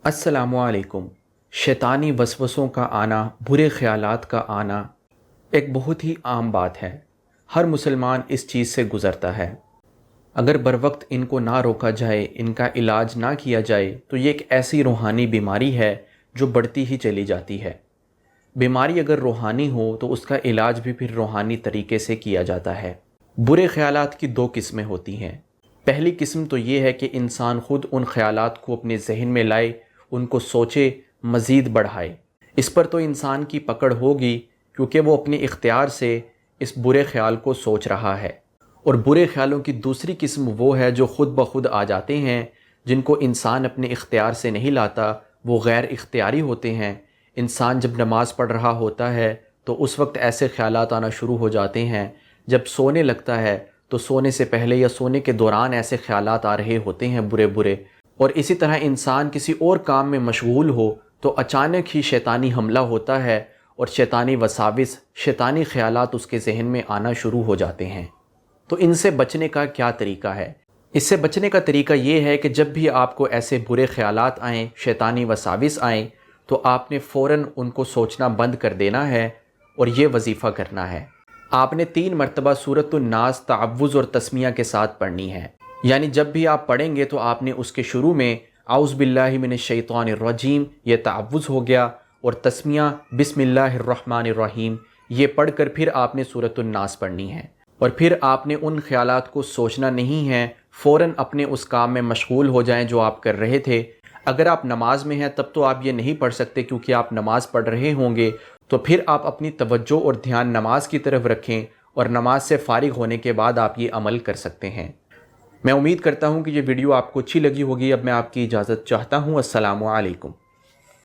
अस्सलामुअलैकुम। शैतानी वसवसों का आना, बुरे ख़यालात का आना एक बहुत ही आम बात है। हर मुसलमान इस चीज़ से गुज़रता है। अगर बर वक्त इनको ना रोका जाए, इनका इलाज ना किया जाए तो ये एक ऐसी रूहानी बीमारी है जो बढ़ती ही चली जाती है। बीमारी अगर रूहानी हो तो उसका इलाज भी फिर रूहानी तरीके से किया जाता है। बुरे ख़यालात की दो किस्में होती हैं। पहली किस्म तो ये है कि इंसान ख़ुद उन ख़यालात को अपने जहन में लाए, उनको सोचे, मज़ीद बढ़ाए। इस पर तो इंसान की पकड़ होगी क्योंकि वो अपने इख्तियार से इस बुरे ख़्याल को सोच रहा है। और बुरे ख़्यालों की दूसरी किस्म वो है जो ख़ुद ब खुद आ जाते हैं, जिनको इंसान अपने इख्तियार से नहीं लाता, वो गैर इख्तियारी होते हैं। इंसान जब नमाज़ पढ़ रहा होता है तो उस वक्त ऐसे ख़्यालात आना शुरू हो जाते हैं। जब सोने लगता है तो सोने से पहले या सोने के दौरान ऐसे ख़्यालात आ रहे होते हैं बुरे बुरे। और इसी तरह इंसान किसी और काम में मशगूल हो तो अचानक ही शैतानी हमला होता है और शैतानी वसाविस, शैतानी ख़यालात उसके जहन में आना शुरू हो जाते हैं। तो इनसे बचने का क्या तरीका है? इससे बचने का तरीका ये है कि जब भी आपको ऐसे बुरे ख़यालात आएँ, शैतानी वसाविस आएँ, तो आपने फ़ौरन उनको सोचना बंद कर देना है और ये वजीफ़ा करना है। आपने 3 मरतबा सूरतुन नास तअव्वुज़ और तस्मिया के साथ पढ़नी है। यानी जब भी आप पढ़ेंगे तो आपने उसके शुरू में औज़ु बिल्लाहि मिनश शैतानिर रजीम ये तअव्वुज़ हो गया और तस्मिया बिस्मिल्लाहिर रहमानिर रहीम ये पढ़कर फिर आपने सूरतुन नास पढ़नी है। और फिर आपने उन ख़यालात को सोचना नहीं है, फ़ौरन अपने उस काम में मशगूल हो जाएं जो आप कर रहे थे। अगर आप नमाज में हैं तब तो आप ये नहीं पढ़ सकते क्योंकि आप नमाज पढ़ रहे होंगे, तो फिर आप अपनी तवज्जो और ध्यान नमाज की तरफ रखें और नमाज से फ़ारिग होने के बाद आप ये अमल कर सकते हैं। मैं उम्मीद करता हूँ कि ये वीडियो आपको अच्छी लगी होगी। अब मैं आपकी इजाज़त चाहता हूँ। अस्सलामु अलैकुम।